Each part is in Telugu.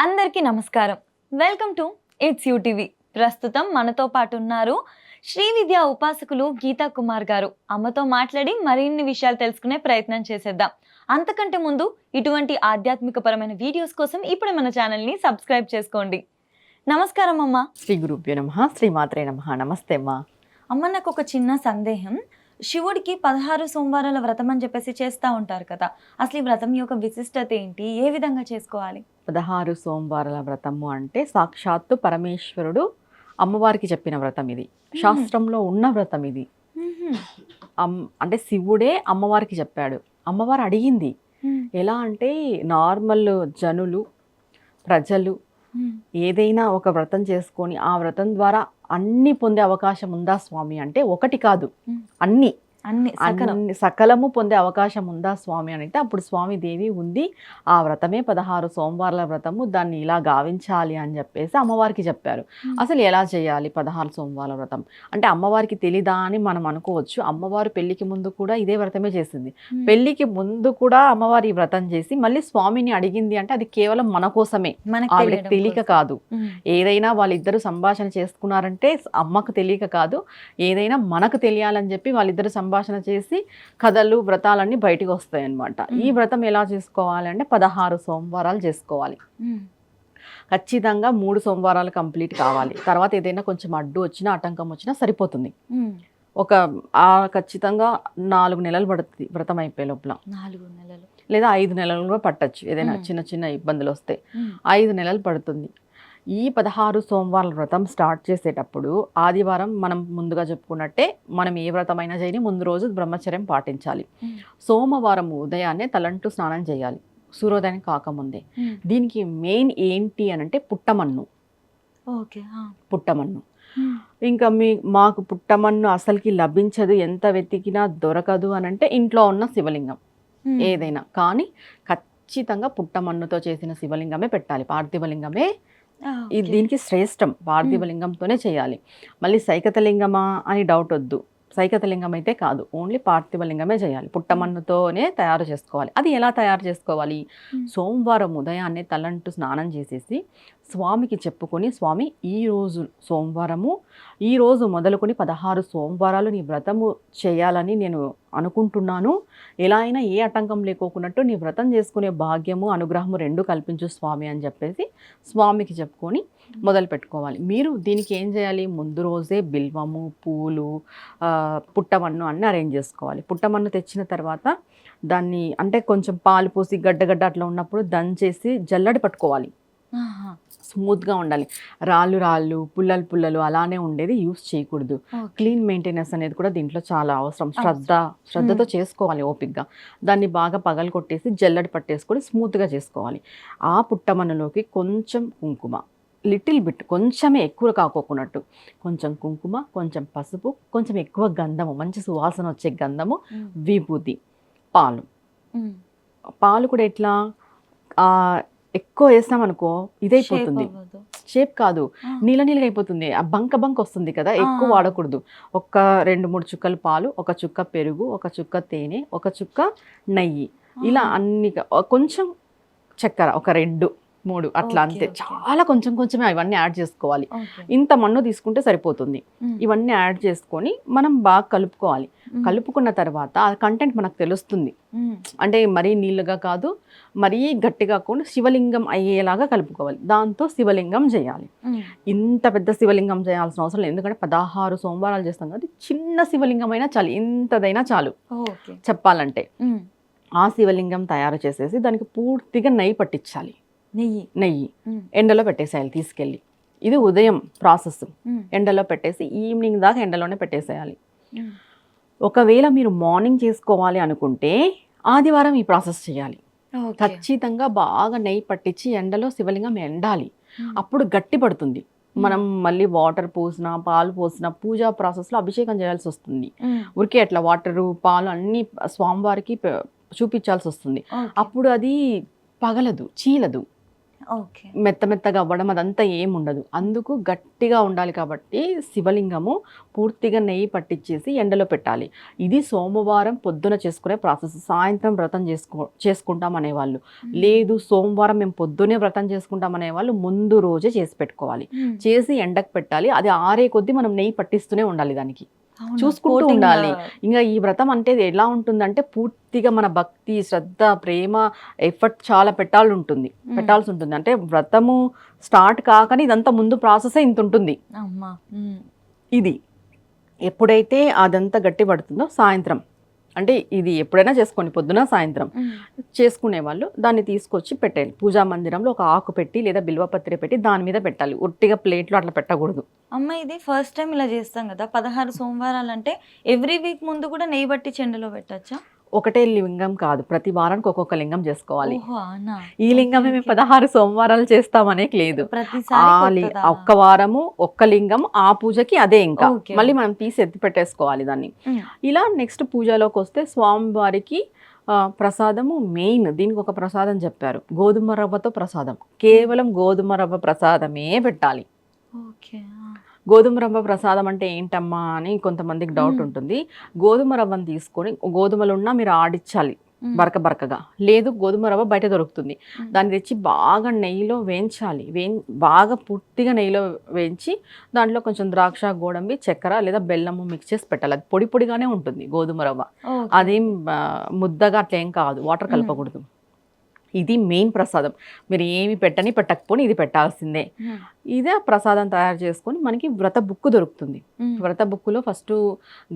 అందరికీ నమస్కారం. Welcome to it's UTV. ప్రస్తుతం మనతో పాటు ఉన్నారు శ్రీ విద్యా ఉపాసకులు గీతా కుమార్ గారు. అమ్మతో మాట్లాడి మరిన్ని విషయాలు తెలుసుకునే ప్రయత్నం చేసేద్దాం. అంతకంటే ముందు ఇటువంటి ఆధ్యాత్మికపరమైన వీడియోస్ కోసం ఇప్పుడు మన ఛానల్ని సబ్స్క్రైబ్ చేసుకోండి. నమస్కారం అమ్మ. శ్రీ గురుభ్యో నమః. శ్రీ మాత్రే నమః. నమస్తే అమ్మా. అమ్మ, నాకు ఒక చిన్న సందేహం. శివుడికి 16 సోమవారాల వ్రతం అని చెప్పేసి చేస్తూ ఉంటారు కదా, అసలు ఈ వ్రతం యొక్క విశిష్టత ఏంటి, ఏ విధంగా చేసుకోవాలి? 16 సోమవారాల వ్రతము అంటే సాక్షాత్తు పరమేశ్వరుడు అమ్మవారికి చెప్పిన వ్రతం ఇది. శాస్త్రంలో ఉన్న వ్రతం ఇది. అంటే శివుడే అమ్మవారికి చెప్పాడు. అమ్మవారు అడిగింది. ఎలా అంటే నార్మల్ జనులు ప్రజలు ఏదైనా ఒక వ్రతం చేసుకొని ఆ వ్రతం ద్వారా అన్ని పొందే అవకాశం ఉందా స్వామి అంటే ఒకటి కాదు, అన్ని సకలము పొందే అవకాశం ఉందా స్వామి అని అంటే అప్పుడు స్వామి దేవి ఉంది. ఆ వ్రతమే 16 సోమవారాల వ్రతము, దాన్ని ఇలా గావించాలి అని చెప్పేసి అమ్మవారికి చెప్పారు. అసలు ఎలా చేయాలి 16 సోమవారాల వ్రతం అంటే అమ్మవారికి తెలీదా అని మనం అనుకోవచ్చు. అమ్మవారు పెళ్లికి ముందు కూడా ఇదే వ్రతమే చేసింది. పెళ్లికి ముందు కూడా అమ్మవారి ఈ వ్రతం చేసి మళ్ళీ స్వామిని అడిగింది అంటే అది కేవలం మన కోసమే, ఆవిడకి తెలియక కాదు. ఏదైనా వాళ్ళిద్దరు సంభాషణ చేసుకున్నారంటే అమ్మకు తెలియక కాదు, ఏదైనా మనకు తెలియాలని చెప్పి వాళ్ళిద్దరు సంభాషణ చేసి కథలు వ్రతాలన్నీ బయటికి వస్తాయి అన్నమాట. ఈ వ్రతం ఎలా చేసుకోవాలి అంటే 16 సోమవారాలు చేసుకోవాలి. ఖచ్చితంగా 3 సోమవారాలు కంప్లీట్ కావాలి. తర్వాత ఏదైనా కొంచెం అడ్డు వచ్చినా ఆటంకం వచ్చినా సరిపోతుంది. ఖచ్చితంగా 4 నెలలు పడుతుంది వ్రతం అయిపోయే లోపల. 4 నెలలు లేదా 5 నెలలు కూడా పట్టచ్చు. ఏదైనా చిన్న చిన్న ఇబ్బందులు వస్తే 5 నెలలు పడుతుంది. ఈ 16 సోమవారాల వ్రతం స్టార్ట్ చేసేటప్పుడు ఆదివారం మనం ముందుగా చెప్పుకున్నట్టే మనం ఏ వ్రతమైనా చేయని ముందు రోజు బ్రహ్మచర్యం పాటించాలి. సోమవారం ఉదయాన్నే తలంటు స్నానం చేయాలి, సూర్యోదయం కాకముందే. దీనికి మెయిన్ ఏంటి అని అంటే పుట్టమన్ను. పుట్టమన్ను ఇంకా మాకు పుట్టమన్ను అసలుకి లభించదు, ఎంత వెతికినా దొరకదు అని అంటే ఇంట్లో ఉన్న శివలింగం ఏదైనా కానీ ఖచ్చితంగా పుట్టమన్నుతో చేసిన శివలింగమే పెట్టాలి. పార్థివలింగమే దీనికి శ్రేష్టం. పార్థివలింగంతోనే చేయాలి. మళ్ళీ సైకతలింగమా అని డౌట్ వద్దు. సైకతలింగం అయితే కాదు, ఓన్లీ పార్థివలింగమే చేయాలి. పుట్టమన్నుతోనే తయారు చేసుకోవాలి. అది ఎలా తయారు చేసుకోవాలి? సోమవారం ఉదయాన్నే తలంటు స్నానం చేసేసి స్వామికి చెప్పుకొని, స్వామి ఈరోజు సోమవారము, ఈరోజు మొదలుకొని 16 సోమవారాలు నీ వ్రతము చేయాలని నేను అనుకుంటున్నాను. ఎలా అయినా ఏ ఆటంకం లేకోకున్నట్టు నీ వ్రతం చేసుకునే భాగ్యము అనుగ్రహము 2 కల్పించు స్వామి అని చెప్పేసి స్వామికి చెప్పుకొని మొదలు పెట్టుకోవాలి. మీరు దీనికి ఏం చేయాలి? ముందు రోజే బిల్వము, పూలు, పుట్టమన్ను అన్నీ అరేంజ్ చేసుకోవాలి. పుట్టమన్ను తెచ్చిన తర్వాత దాన్ని అంటే కొంచెం పాలు పోసి గడ్డగడ్డ అట్లా ఉన్నప్పుడు దంచేసి జల్లడి పట్టుకోవాలి. స్మూత్గా ఉండాలి. రాళ్ళు పుల్లలు అలానే ఉండేది యూస్ చేయకూడదు. క్లీన్ మెయింటెనెన్స్ అనేది కూడా దీంట్లో చాలా అవసరం. శ్రద్ధతో చేసుకోవాలి ఓపిక్గా. దాన్ని బాగా పగలు కొట్టేసి జల్లడి పట్టేసుకొని స్మూత్గా చేసుకోవాలి. ఆ పుట్టమన్నులోకి కొంచెం కుంకుమ, లిటిల్ బిట్, కొంచెమే, ఎక్కువ కాకోకున్నట్టు, కొంచెం కుంకుమ, కొంచెం పసుపు, కొంచెం ఎక్కువ గంధము, మంచి సువాసన వచ్చే గంధము, విభూతి, పాలు కూడా ఎట్లా ఎక్కువ వేస్తామనుకో ఇదైపోతుంది, షేప్ కాదు, నీళ్ళగా అయిపోతుంది. ఆ బంక వస్తుంది కదా, ఎక్కువ వాడకూడదు. 2-3 చుక్కల పాలు, 1 చుక్క పెరుగు, 1 చుక్క తేనె, 1 చుక్క నెయ్యి, ఇలా అన్ని, కొంచెం చక్కెర 2-3 అట్లా, అంతే. చాలా కొంచెమే ఇవన్నీ యాడ్ చేసుకోవాలి. ఇంత మన్ను తీసుకుంటే సరిపోతుంది. ఇవన్నీ యాడ్ చేసుకొని మనం బాగా కలుపుకోవాలి. కలుపుకున్న తర్వాత ఆ కంటెంట్ మనకు తెలుస్తుంది. అంటే మరీ నీళ్ళగా కాదు, మరీ గట్టిగా కాకుండా శివలింగం అయ్యేలాగా కలుపుకోవాలి. దాంతో శివలింగం చేయాలి. ఇంత పెద్ద శివలింగం చేయాల్సిన అవసరం లేదు, ఎందుకంటే 16 సోమవారాలు చేస్తాం కదా. చిన్న శివలింగం అయినా చాలు, ఇంతదైనా చాలు చెప్పాలంటే. ఆ శివలింగం తయారు చేసేసి దానికి పూర్తిగా నెయ్యి పట్టించాలి. నెయ్యి ఎండలో పెట్టేసేయాలి తీసుకెళ్ళి. ఇది ఉదయం ప్రాసెస్. ఎండలో పెట్టేసి ఈవినింగ్ దాకా ఎండలోనే పెట్టేసేయాలి. ఒకవేళ మీరు మార్నింగ్ చేసుకోవాలి అనుకుంటే ఆదివారం ఈ ప్రాసెస్ చేయాలి. ఖచ్చితంగా బాగా నెయ్యి పట్టించి ఎండలో శివలింగం ఎండాలి. అప్పుడు గట్టి పడుతుంది. మనం మళ్ళీ వాటర్ పోసినా, పాలు పోసినా, పూజా ప్రాసెస్లో అభిషేకం చేయాల్సి వస్తుంది. ఊరికే అట్లా వాటరు, పాలు అన్నీ స్వామివారికి చూపించాల్సి వస్తుంది. అప్పుడు అది పగలదు, చీలదు. ఓకే. మెత్త మెత్తగా అవ్వడం అదంతా ఏం ఉండదు. అందుకు గట్టిగా ఉండాలి కాబట్టి శివలింగము పూర్తిగా నెయ్యి పట్టించేసి ఎండలో పెట్టాలి. ఇది సోమవారం పొద్దున చేసుకునే ప్రాసెస్. సాయంత్రం వ్రతం చేసుకుంటాం అనేవాళ్ళు. లేదు సోమవారం మేము పొద్దునే వ్రతం చేసుకుంటాం అనేవాళ్ళు ముందు రోజే చేసి పెట్టుకోవాలి. చేసి ఎండకు పెట్టాలి. అది ఆరే కొద్దీ మనం నెయ్యి పట్టిస్తూనే ఉండాలి దానికి. చూసుకుంటూ ఉండాలి. ఇంకా ఈ వ్రతం అంటే ఎలా ఉంటుందంటే పూర్తిగా మన భక్తి, శ్రద్ధ, ప్రేమ, ఎఫర్ట్ చాలా పెట్టాల్సి ఉంటుంది. అంటే వ్రతము స్టార్ట్ కాకనే ఇదంతా ముందు ప్రాసెస్ ఇంత ఉంటుంది. ఇది ఎప్పుడైతే అదంతా గట్టి పడుతుందో సాయంత్రం, అంటే ఇది ఎప్పుడైనా చేసుకోండి, పొద్దున సాయంత్రం చేసుకునే వాళ్ళు దాన్ని తీసుకొచ్చి పెట్టాలి. పూజా మందిరంలో ఒక ఆకు పెట్టి లేదా బిల్వపత్రి పెట్టి దాని మీద పెట్టాలి. ఒట్టిగా ప్లేట్లో అట్లా పెట్టకూడదు. అమ్మ ఇది ఫస్ట్ టైం ఇలా చేస్తాం కదా, 16 సోమవారాలు అంటే ఎవ్రీ వీక్ ముందు కూడా నెయ్యి బట్టి చెండులో పెట్టచ్చా? ఒకటే లింగం కాదు, ప్రతి వారానికి ఒక్కొక్క లింగం చేసుకోవాలి. ఓహో, అవునా? ఈ లింగమే మేము 16 సోమవారాలు చేస్తామనే లేదు. ప్రతిసారి ఒక్క వారము ఒక్క లింగం, ఆ పూజకి అదే. ఇంకా ఓకే. మళ్ళీ మనం తీసి ఎత్తి పెట్టేసుకోవాలి దాన్ని. ఇలా నెక్స్ట్ పూజలోకి వస్తే స్వామివారికి ప్రసాదము మెయిన్. దీనికి ఒక ప్రసాదం చెప్పారు, గోధుమ రవ్వతో ప్రసాదం. కేవలం గోధుమ రవ్వ ప్రసాదమే పెట్టాలి. ఓకే. గోధుమ రవ్వ ప్రసాదం అంటే ఏంటమ్మా అని కొంతమందికి డౌట్ ఉంటుంది. గోధుమ రవ్వను తీసుకొని, గోధుమలు ఉన్నా మీరు ఆడించాలి బరకగా. లేదు గోధుమ రవ్వ బయట దొరుకుతుంది, దాన్ని తెచ్చి బాగా నెయ్యిలో వేయించాలి. బాగా పూర్తిగా నెయ్యిలో వేయించి దాంట్లో కొంచెం ద్రాక్ష, గోడంబి, చక్కెర లేదా బెల్లము మిక్స్ చేసి పెట్టాలి. అది పొడి పొడిగానే ఉంటుంది గోధుమ రవ్వ, అదేం ముద్దగా అట్లా ఏం కాదు, వాటర్ కలపకూడదు. ఇది మెయిన్ ప్రసాదం. మీరు ఏమి పెట్టకపోని ఇది పెట్టాల్సిందే. ఇదే ప్రసాదం తయారు చేసుకొని మనకి వ్రత బుక్ దొరుకుతుంది. వ్రత బుక్లో ఫస్ట్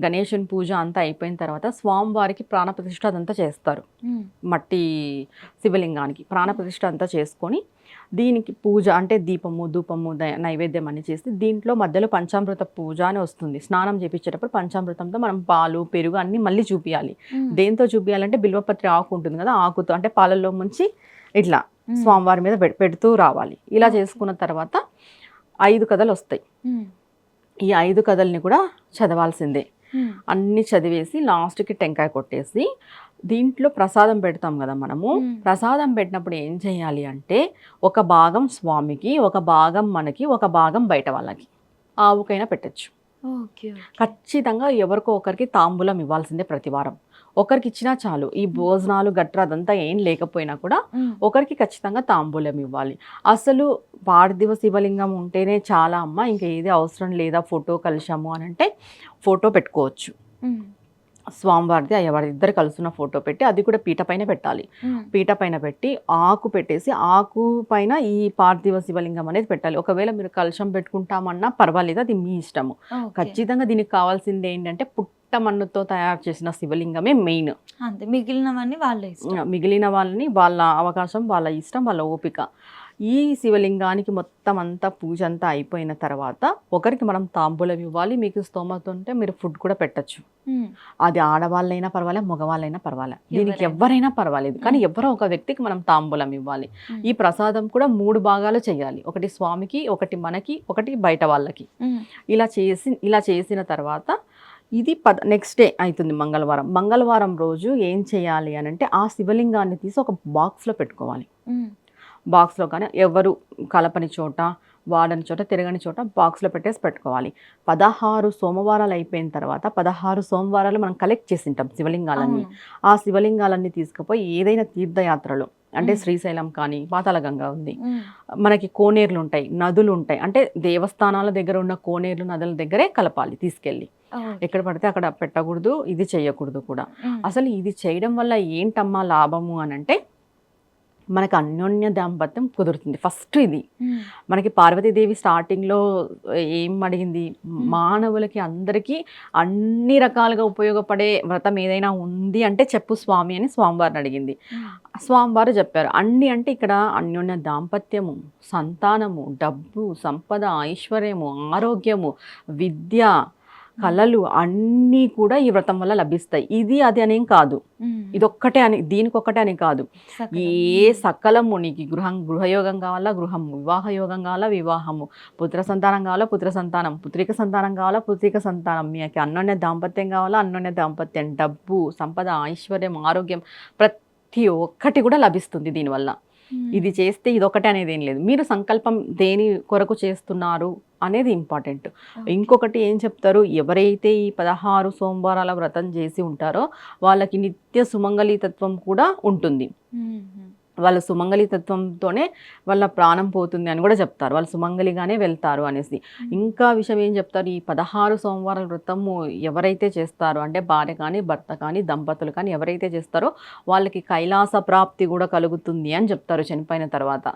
గణేశుని పూజ అంతా అయిపోయిన తర్వాత స్వామివారికి ప్రాణప్రతిష్ఠ అదంతా చేస్తారు. మట్టి శివలింగానికి ప్రాణప్రతిష్ఠ అంతా చేసుకొని దీనికి పూజ అంటే దీపము, ధూపము, నైవేద్యం అని చేసి దీంట్లో మధ్యలో పంచామృత పూజ అని వస్తుంది. స్నానం చేపించేటప్పుడు పంచామృతంతో మనం పాలు, పెరుగు అన్ని మళ్ళీ చూపించాలి. దేంతో చూపించాలంటే బిల్వపత్రి ఆకు ఉంటుంది కదా, ఆకుతో అంటే పాలల్లో ముంచి ఇట్లా స్వామివారి మీద పెడుతూ రావాలి. ఇలా చేసుకున్న తర్వాత 5 కథలు వస్తాయి. ఈ 5 కథల్ని కూడా చదవాల్సిందే. అన్ని చదివేసి లాస్ట్కి టెంకాయ కొట్టేసి దీంట్లో ప్రసాదం పెడతాం కదా మనము. ప్రసాదం పెట్టినప్పుడు ఏం చేయాలి అంటే ఒక భాగం స్వామికి, ఒక భాగం మనకి, ఒక భాగం బయట వాళ్ళకి, ఆవుకైనా పెట్టచ్చు. ఖచ్చితంగా ఎవరికో ఒకరికి తాంబూలం ఇవ్వాల్సిందే ప్రతి వారం. ఒకరికి ఇచ్చినా చాలు. ఈ భోజనాలు గట్రా అదంతా ఏం లేకపోయినా కూడా ఒకరికి ఖచ్చితంగా తాంబూలం ఇవ్వాలి. అసలు పార్థివ శివలింగం ఉంటేనే చాలా అమ్మ, ఇంకా ఏది అవసరం లేదా ఫోటో కలిసాము అని అంటే ఫోటో పెట్టుకోవచ్చు. స్వామివారిది, అయ్యవారి ఇద్దరు కలుస్తున్న ఫోటో పెట్టి అది కూడా పీట పైన పెట్టాలి. పీట పైన పెట్టి ఆకు పెట్టేసి ఆకు పైన ఈ పార్థివ శివలింగం అనేది పెట్టాలి. ఒకవేళ మీరు కలశం పెట్టుకుంటామన్నా పర్వాలేదు, అది మీ ఇష్టము. ఖచ్చితంగా దీనికి కావాల్సింది ఏంటంటే పుట్టమన్నుతో తయారు చేసిన శివలింగమే మెయిన్. అంతే, మిగిలిన వాళ్ళని వాళ్ళ అవకాశం, వాళ్ళ ఇష్టం, వాళ్ళ ఓపిక. ఈ శివలింగానికి మొత్తం అంతా పూజ అంతా అయిపోయిన తర్వాత ఒకరికి మనం తాంబూలం ఇవ్వాలి. మీకు స్తోమత ఉంటే మీరు ఫుడ్ కూడా పెట్టచ్చు. అది ఆడవాళ్ళైనా పర్వాలేదు, మగవాళ్ళైనా పర్వాలేదు, దీనికి ఎవరైనా పర్వాలేదు, కానీ ఎవరో ఒక వ్యక్తికి మనం తాంబూలం ఇవ్వాలి. ఈ ప్రసాదం కూడా 3 భాగాలు చేయాలి. ఒకటి స్వామికి, ఒకటి మనకి, ఒకటి బయట వాళ్ళకి. ఇలా చేసిన తర్వాత ఇది నెక్స్ట్ డే అవుతుంది మంగళవారం. మంగళవారం రోజు ఏం చేయాలి అని అంటే ఆ శివలింగాన్ని తీసి ఒక బాక్స్లో పెట్టుకోవాలి. బాక్స్లో కానీ ఎవరు కలపని చోట, వాడని చోట, తిరగని చోట బాక్స్లో పెట్టేసి పెట్టుకోవాలి. 16 సోమవారాలు అయిపోయిన తర్వాత 16 సోమవారాలు మనం కలెక్ట్ చేసి ఉంటాం శివలింగాలన్నీ. ఆ శివలింగాలన్నీ తీసుకుపోయి ఏదైనా తీర్థయాత్రలు అంటే శ్రీశైలం కానీ, పాతాళగంగా ఉంది, మనకి కోనేరులు ఉంటాయి, నదులు ఉంటాయి, అంటే దేవస్థానాల దగ్గర ఉన్న కోనేరులు, నదుల దగ్గరే కలపాలి తీసుకెళ్ళి. ఎక్కడ పడితే అక్కడ పెట్టకూడదు, ఇది చేయకూడదు కూడా. అసలు ఇది చేయడం వల్ల ఏంటమ్మా లాభము అని అంటే మనకు అన్యోన్య దాంపత్యం కుదురుతుంది. ఫస్ట్ ఇది మనకి పార్వతీదేవి స్టార్టింగ్లో ఏం అడిగింది, మానవులకి అందరికీ అన్ని రకాలుగా ఉపయోగపడే వ్రతం ఏదైనా ఉంది అంటే చెప్పు స్వామి అని స్వామివారిని అడిగింది. స్వామివారు చెప్పారు. అన్ని అంటే ఇక్కడ అన్యోన్య దాంపత్యము, సంతానము, డబ్బు, సంపద, ఐశ్వర్యము, ఆరోగ్యము, విద్య, కళలు అన్నీ కూడా ఈ వ్రతం వల్ల లభిస్తాయి. ఇది అది అనేం కాదు, ఇదొక్కటే అని, దీనికొక్కటే అని కాదు, ఏ సకలము నీకు గృహయోగం కావాలా గృహము, వివాహ యోగం కావాలా వివాహము, పుత్ర సంతానం కావాలా పుత్ర సంతానం, పుత్రిక సంతానం కావాలా పుత్రిక సంతానం, మీకు అన్యోన్య దాంపత్యం కావాలా అన్యోన్య దాంపత్యం, డబ్బు, సంపద, ఐశ్వర్యం, ఆరోగ్యం ప్రతి ఒక్కటి కూడా లభిస్తుంది దీనివల్ల. ఇది చేస్తే ఇదొకటే అనేది ఏం లేదు. మీరు సంకల్పం దేని కొరకు చేస్తున్నారు అనేది ఇంపార్టెంట్. ఇంకొకటి ఏం చెప్తారు, ఎవరైతే ఈ 16 సోమవారాల వ్రతం చేసి ఉంటారో వాళ్ళకి నిత్య సుమంగళితత్వం కూడా ఉంటుంది. వాళ్ళ సుమంగళితత్వంతోనే వాళ్ళ ప్రాణం పోతుంది అని కూడా చెప్తారు. వాళ్ళు సుమంగళిగానే వెళ్తారు అనేసి. ఇంకా విషయం ఏం చెప్తారు, ఈ 16 సోమవారాల వ్రతము ఎవరైతే చేస్తారో అంటే భార్య కానీ భర్త కానీ దంపతులు కానీ ఎవరైతే చేస్తారో వాళ్ళకి కైలాస ప్రాప్తి కూడా కలుగుతుంది అని చెప్తారు చనిపోయిన తర్వాత.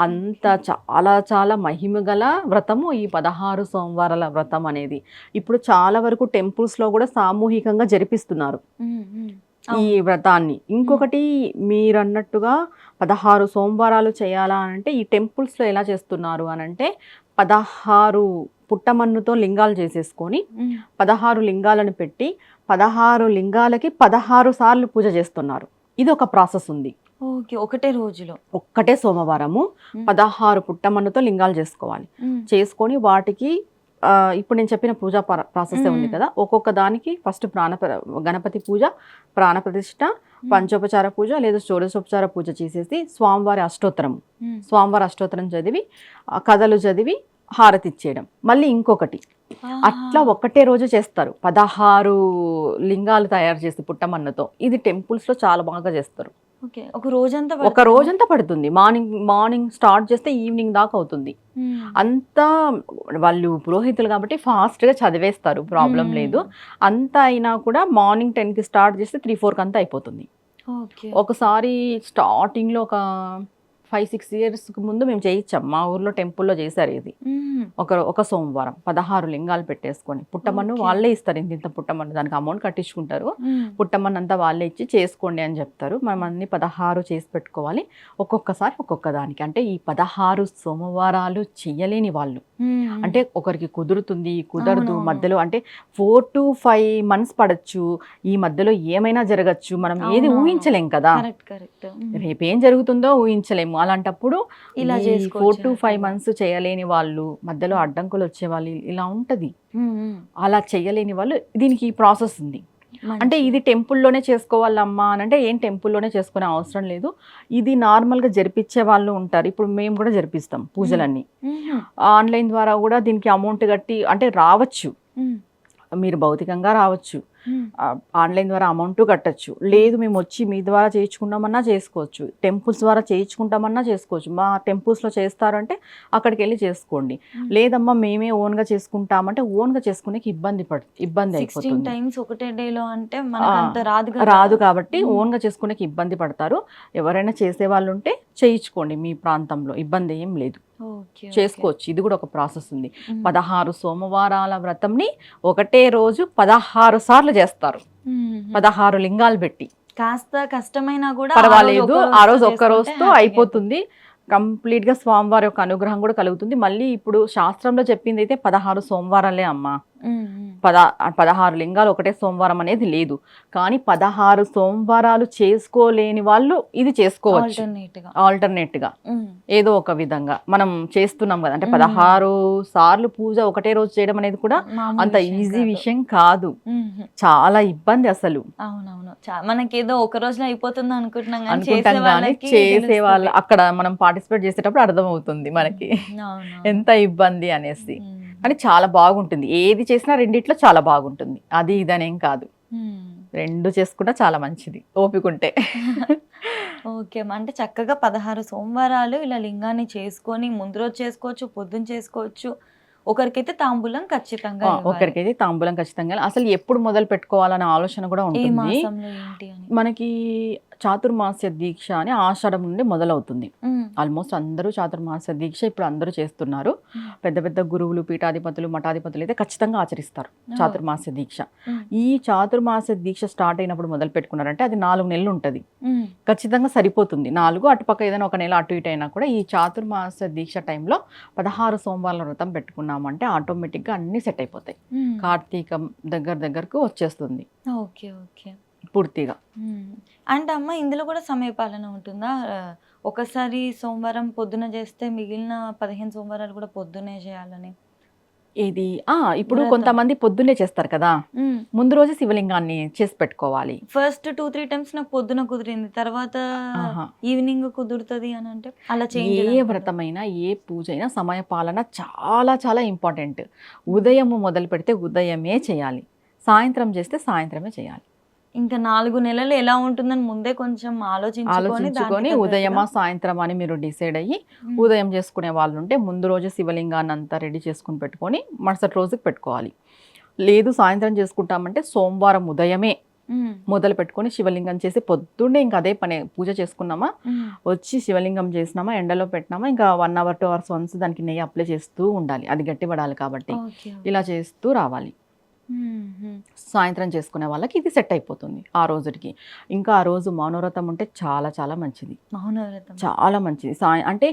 అంత చాలా చాలా మహిమ గల వ్రతము ఈ 16 సోమవారాల వ్రతం అనేది. ఇప్పుడు చాలా వరకు టెంపుల్స్లో కూడా సామూహికంగా జరిపిస్తున్నారు ఈ వ్రతాన్ని. ఇంకొకటి మీరు అన్నట్టుగా 16 సోమవారాలు చేయాలా అంటే ఈ టెంపుల్స్లో ఎలా చేస్తున్నారు అని అంటే 16 పుట్టమన్నుతో లింగాలు చేసేసుకొని 16 లింగాలను పెట్టి 16 లింగాలకి 16 సార్లు పూజ చేస్తున్నారు. ఇది ఒక ప్రాసెస్ ఉంది. ఓకే, ఒకటే రోజులో ఒక్కటే సోమవారము 16 పుట్టమన్నుతో లింగాలు చేసుకోవాలి. చేసుకొని వాటికి ఇప్పుడు నేను చెప్పిన పూజా ప్రాసెస్ ఉంది కదా, ఒక్కొక్క దానికి ఫస్ట్ గణపతి పూజ, ప్రాణప్రతిష్ఠ, పంచోపచార పూజ లేదా షోడశోపచార పూజ చేసేసి స్వామివారి అష్టోత్తరం చదివి కథలు చదివి హారతి ఇచ్చేయడం. మళ్ళీ ఇంకొకటి అట్లా ఒకటే రోజు చేస్తారు 16 లింగాలు తయారు చేసి పుట్టమన్నుతో. ఇది టెంపుల్స్లో చాలా బాగా చేస్తారు. ఒక రోజంతా పడుతుంది. మార్నింగ్ స్టార్ట్ చేస్తే ఈవినింగ్ దాకా అవుతుంది. అంతా వాళ్ళు పురోహితులు కాబట్టి ఫాస్ట్గా చదివేస్తారు, ప్రాబ్లం లేదు. అంతా అయినా కూడా మార్నింగ్ 10కి స్టార్ట్ చేస్తే 3-4కి అంతా అయిపోతుంది. ఒకసారి స్టార్టింగ్లో ఒక 5-6 years ముందు మేము చేయించాం. మా ఊర్లో టెంపుల్లో చేశారు ఇది. ఒక సోమవారం 16 లింగాలు పెట్టేసుకొని పుట్టమన్ను వాళ్ళే ఇస్తారు. ఇంత పుట్టమన్ను దానికి అమౌంట్ కట్టించుకుంటారు. పుట్టమన్ను అంతా వాళ్ళే ఇచ్చి చేసుకోండి అని చెప్తారు. మనం అన్ని 16 చేసి పెట్టుకోవాలి. ఒక్కొక్కసారి ఒక్కొక్క దానికి. అంటే ఈ 16 సోమవారాలు చెయ్యలేని వాళ్ళు, అంటే ఒకరికి కుదురుతుంది కుదరదు, మధ్యలో అంటే 4 to 5 months పడచ్చు, ఈ మధ్యలో ఏమైనా జరగచ్చు, మనం ఏది ఊహించలేం కదా, రేపేం జరుగుతుందో ఊహించలేము. అలాంటప్పుడు ఇలా 4 to 5 months చేయలేని వాళ్ళు, మధ్యలో అడ్డంకులు వచ్చే వాళ్ళు, ఇలా ఉంటది. అలా చేయలేని వాళ్ళు దీనికి ఈ ప్రాసెస్ ఉంది. అంటే ఇది టెంపుల్లోనే చేసుకోవాలమ్మా అని అంటే ఏం టెంపుల్లోనే చేసుకునే అవసరం లేదు. ఇది నార్మల్గా జరిపించే వాళ్ళు ఉంటారు. ఇప్పుడు మేము కూడా జరిపిస్తాం పూజలన్నీ. ఆన్లైన్ ద్వారా కూడా దీనికి అమౌంట్ కట్టి అంటే రావచ్చు, మీరు భౌతికంగా రావచ్చు, ఆన్లైన్ ద్వారా అమౌంట్ కట్టచ్చు. లేదు మేము వచ్చి మీ ద్వారా చేయించుకుంటామన్నా చేసుకోవచ్చు, టెంపుల్స్ ద్వారా చేయించుకుంటామన్నా చేసుకోవచ్చు. మా టెంపుల్స్లో చేస్తారంటే అక్కడికి వెళ్ళి చేసుకోండి. లేదమ్మా మేమే ఓన్గా చేసుకుంటామంటే ఓన్గా చేసుకునే ఇబ్బంది అయిపోతుంది. రాదు కాబట్టి ఓన్గా చేసుకునే ఇబ్బంది పడతారు. ఎవరైనా చేసే వాళ్ళు ఉంటే చేయించుకోండి, మీ ప్రాంతంలో ఇబ్బంది ఏం లేదు, చేసుకోవచ్చు. ఇది కూడా ఒక ప్రాసెస్ ఉంది. 16 సోమవారాల వ్రతంని ఒకటే రోజు 16 సార్లు చేస్తారు. 16 లింగాలు పెట్టి. కాస్త కష్టమైనా కూడా పర్వాలేదు, ఆ రోజు ఒక్క రోజుతో అయిపోతుంది. కంప్లీట్గా స్వామివారి యొక్క అనుగ్రహం కూడా కలుగుతుంది. మళ్ళీ ఇప్పుడు శాస్త్రంలో చెప్పింది అయితే 16 సోమవారాలే అమ్మా. 16 లింగాలు ఒకటే సోమవారం అనేది లేదు. కానీ 16 సోమవారాలు చేసుకోలేని వాళ్ళు ఇది చేసుకోవచ్చు ఆల్టర్నేట్ గా ఏదో ఒక విధంగా. మనం చేస్తున్నాం కదా, అంటే 16 సార్లు పూజ ఒకటే రోజు చేయడం అనేది కూడా అంత ఈజీ విషయం కాదు, చాలా ఇబ్బంది అసలు. అవునవును, మనకేదో ఒక రోజులో అయిపోతుంది అనుకుంటున్నాం కానీ చేసే వాళ్ళు అక్కడ మనం పార్టిసిపేట్ చేసేటప్పుడు అర్థమవుతుంది మనకి ఎంత ఇబ్బంది అనేసి. అని చాలా బాగుంటుంది, ఏది చేసినా రెండిట్లో చాలా బాగుంటుంది. అది ఇదనేం కాదు, రెండు చేసుకున్నా చాలా మంచిది ఓపిక ఉంటే. ఓకే, అంటే చక్కగా 16 సోమవారాలు ఇలా లింగాన్ని చేసుకొని ముందు రోజు చేసుకోవచ్చు, పొద్దున్న చేసుకోవచ్చు. ఒకరికైతే తాంబూలం ఖచ్చితంగా. అసలు ఎప్పుడు మొదలు పెట్టుకోవాలనే ఆలోచన కూడా ఉంటుంది. మనకి చాతుర్మాస్య దీక్ష అని ఆషాఢం నుండి మొదలవుతుంది. ఆల్మోస్ట్ అందరూ చాతుర్మాస్య దీక్ష ఇప్పుడు అందరూ చేస్తున్నారు. పెద్ద పెద్ద గురువులు, పీఠాధిపతులు, మఠాధిపతులు అయితే ఖచ్చితంగా ఆచరిస్తారు చాతుర్మాస్య దీక్ష. ఈ చాతుర్మాస్య దీక్ష స్టార్ట్ అయినప్పుడు మొదలు పెట్టుకున్నారంటే అది 4 నెలలు ఉంటుంది, ఖచ్చితంగా సరిపోతుంది. 4 అటుపక్క ఏదైనా ఒక నెల అటు ఇటు అయినా కూడా ఈ చాతుర్మాస్య దీక్ష టైంలో 16 సోమవారాల వ్రతం పెట్టుకున్నామంటే ఆటోమేటిక్గా అన్ని సెట్ అయిపోతాయి. కార్తీకం దగ్గరకు వచ్చేస్తుంది పూర్తిగా. అంటే అమ్మ ఇందులో కూడా సమయపాలన ఉంటుందా? ఒకసారి సోమవారం పొద్దున చేస్తే మిగిలిన 15 సోమవారాలు కూడా పొద్దునే చేయాలని? ఇది ఇప్పుడు వ్రతం. కొంతమంది పొద్దున్నే చేస్తారు కదా, ముందు రోజు శివలింగాన్ని చేసి పెట్టుకోవాలి. ఫస్ట్ 2-3 టైమ్స్ నాకు పొద్దున కుదిరింది, తర్వాత ఆహా. ఈవినింగ్ కుదురుతుంది అని అంటే అలా ఏ చేంజ్. వ్రతమైనా ఏ పూజ అయినా సమయ పాలన చాలా చాలా ఇంపార్టెంట్. ఉదయం మొదలు పెడితే ఉదయమే చేయాలి, సాయంత్రం చేస్తే సాయంత్రమే చేయాలి. ఇంకా 4 నెలలు ఎలా ఉంటుందని ముందే కొంచెం ఆలోచించుకొని ఉదయమా సాయంత్రం అని మీరు డిసైడ్ అయ్యి ఉదయం చేసుకునే వాళ్ళు ఉంటే ముందు రోజు శివలింగాన్ని అంతా రెడీ చేసుకుని పెట్టుకొని మరుసటి రోజుకి పెట్టుకోవాలి. లేదు సాయంత్రం చేసుకుంటామంటే సోమవారం ఉదయమే మొదలు పెట్టుకొని శివలింగం చేసి పొద్దున్నే ఇంకా అదే పని పూజ చేసుకున్నామా, వచ్చి శివలింగం చేసినామా, ఎండలో పెట్టినామా, ఇంకా 1 hour 2 hours వన్స్ దానికి నెయ్యి అప్లై చేస్తూ ఉండాలి. అది గట్టిపడాలి కాబట్టి ఇలా చేస్తూ రావాలి. సాయంత్రం చేసుకునే వాళ్ళకి ఇది సెట్ అయిపోతుంది ఆ రోజుకి. ఇంకా ఆ రోజు మౌనవ్రతం ఉంటే చాలా చాలా మంచిది, చాలా మంచిది. అంటే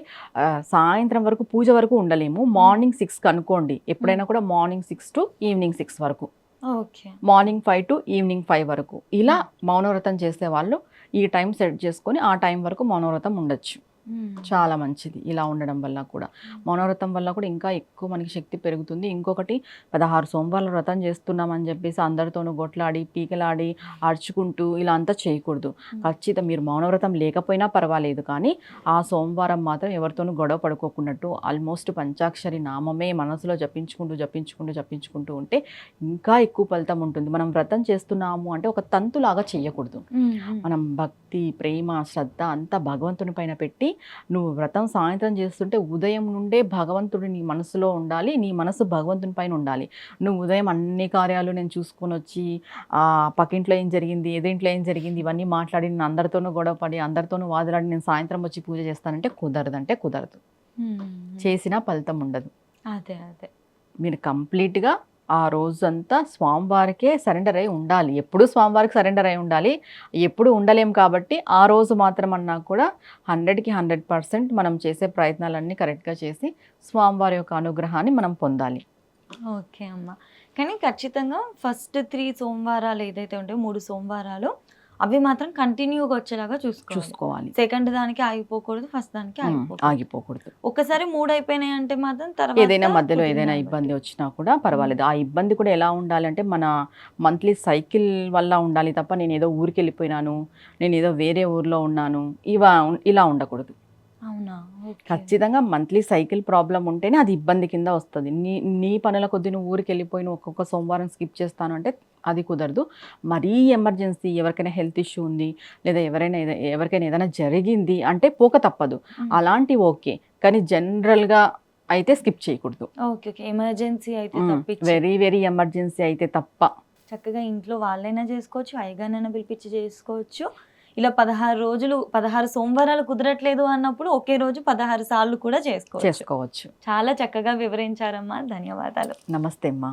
సాయంత్రం వరకు పూజ వరకు ఉండలేము. మార్నింగ్ 6కి అనుకోండి, ఎప్పుడైనా కూడా మార్నింగ్ 6 to ఈవినింగ్ 6 వరకు, మార్నింగ్ 5 to ఈవినింగ్ 5 వరకు ఇలా మౌనవ్రతం చేసే వాళ్ళు ఈ టైం సెట్ చేసుకొని ఆ టైం వరకు మౌనవ్రతం ఉండొచ్చు. చాలా మంచిది ఇలా ఉండడం వల్ల కూడా. మౌనవ్రతం వల్ల కూడా ఇంకా ఎక్కువ మనకి శక్తి పెరుగుతుంది. ఇంకొకటి 16 సోమవారాలు వ్రతం చేస్తున్నామని చెప్పేసి అందరితోనూ గొట్లాడి పీకలాడి అరుచుకుంటూ ఇలా అంతా చేయకూడదు. ఖచ్చితంగా మీరు మౌనవ్రతం లేకపోయినా పర్వాలేదు, కానీ ఆ సోమవారం మాత్రం ఎవరితోనూ గొడవ పడుకోకున్నట్టు ఆల్మోస్ట్ పంచాక్షరి నామమే మనసులో జపించుకుంటూ ఉంటే ఇంకా ఎక్కువ ఫలితం ఉంటుంది. మనం వ్రతం చేస్తున్నాము అంటే ఒక తంతులాగా చెయ్యకూడదు. మనం భక్తి, ప్రేమ, శ్రద్ధ అంతా భగవంతుని పైన పెట్టి, నువ్వు వ్రతం సాయంత్రం చేస్తుంటే ఉదయం నుండే భగవంతుడు నీ మనసులో ఉండాలి, నీ మనసు భగవంతుని పైన ఉండాలి. నువ్వు ఉదయం అన్ని కార్యాలు నేను చూసుకొని వచ్చి పక్కింట్లో ఏం జరిగింది, ఎదురింట్లో ఏం జరిగింది ఇవన్నీ మాట్లాడి నేను అందరితోనూ గొడవపడి అందరితోనూ వాదులాడి నేను సాయంత్రం వచ్చి పూజ చేస్తానంటే కుదరదు. చేసినా ఫలితం ఉండదు. అదే మీరు కంప్లీట్గా ఆ రోజంతా స్వామివారికే సరెండర్ అయి ఉండాలి. ఎప్పుడు స్వామివారికి సరెండర్ అయి ఉండాలి. ఎప్పుడు ఉండలేం కాబట్టి ఆ రోజు మాత్రం అన్నా కూడా 100కి 100% మనం చేసే ప్రయత్నాలన్నీ కరెక్ట్గా చేసి స్వామివారి యొక్క అనుగ్రహాన్ని మనం పొందాలి. ఓకే అమ్మ. కానీ ఖచ్చితంగా ఫస్ట్ 3 సోమవారాలు ఏదైతే ఉంటాయో 3 సోమవారాలు అవి మాత్రం కంటిన్యూగా వచ్చేలాగా చూసుకోవాలి. సెకండ్ దానికి ఆగిపోకూడదు, ఫస్ట్ దానికి ఆగిపోకూడదు. ఒకసారి 3 అయిపోయినాయి అంటే మాత్రం తర్వాత ఏదైనా మధ్యలో ఏదైనా ఇబ్బంది వచ్చినా కూడా పర్వాలేదు. ఆ ఇబ్బంది కూడా ఎలా ఉండాలంటే మన మంత్లీ సైకిల్ వల్ల ఉండాలి తప్ప నేను ఏదో ఊరికి వెళ్ళిపోయినాను, నేను ఏదో వేరే ఊర్లో ఉన్నాను ఇలా ఉండకూడదు. అవునా? ఖచ్చితంగా మంత్లీ సైకిల్ ప్రాబ్లం ఉంటేనే అది ఇబ్బంది కింద వస్తుంది. నీ పనుల కొద్ది నువ్వు ఊరికి వెళ్ళిపోయిన ఒక్కొక్క సోమవారం స్కిప్ చేస్తాను అంటే అది కుదరదు. మరీ ఎమర్జెన్సీ, ఎవరికైనా హెల్త్ ఇష్యూ ఉంది, లేదా ఎవరికైనా ఏదైనా జరిగింది అంటే పోక తప్పదు. అలాంటివి ఓకే, కానీ జనరల్గా అయితే స్కిప్ చేయకూడదు. ఎమర్జెన్సీ అయితే వెరీ వెరీ ఎమర్జెన్సీ అయితే తప్ప చక్కగా ఇంట్లో వాళ్ళైనా చేసుకోవచ్చు, అయ్యగానైనా పిలిపించి చేసుకోవచ్చు. ఇలా 16 సోమవారాలు కుదరట్లేదు అన్నప్పుడు ఒకే రోజు 16 సార్లు కూడా చేసుకోవచ్చు. చాలా చక్కగా వివరించారమ్మా, ధన్యవాదాలు. నమస్తే అమ్మా.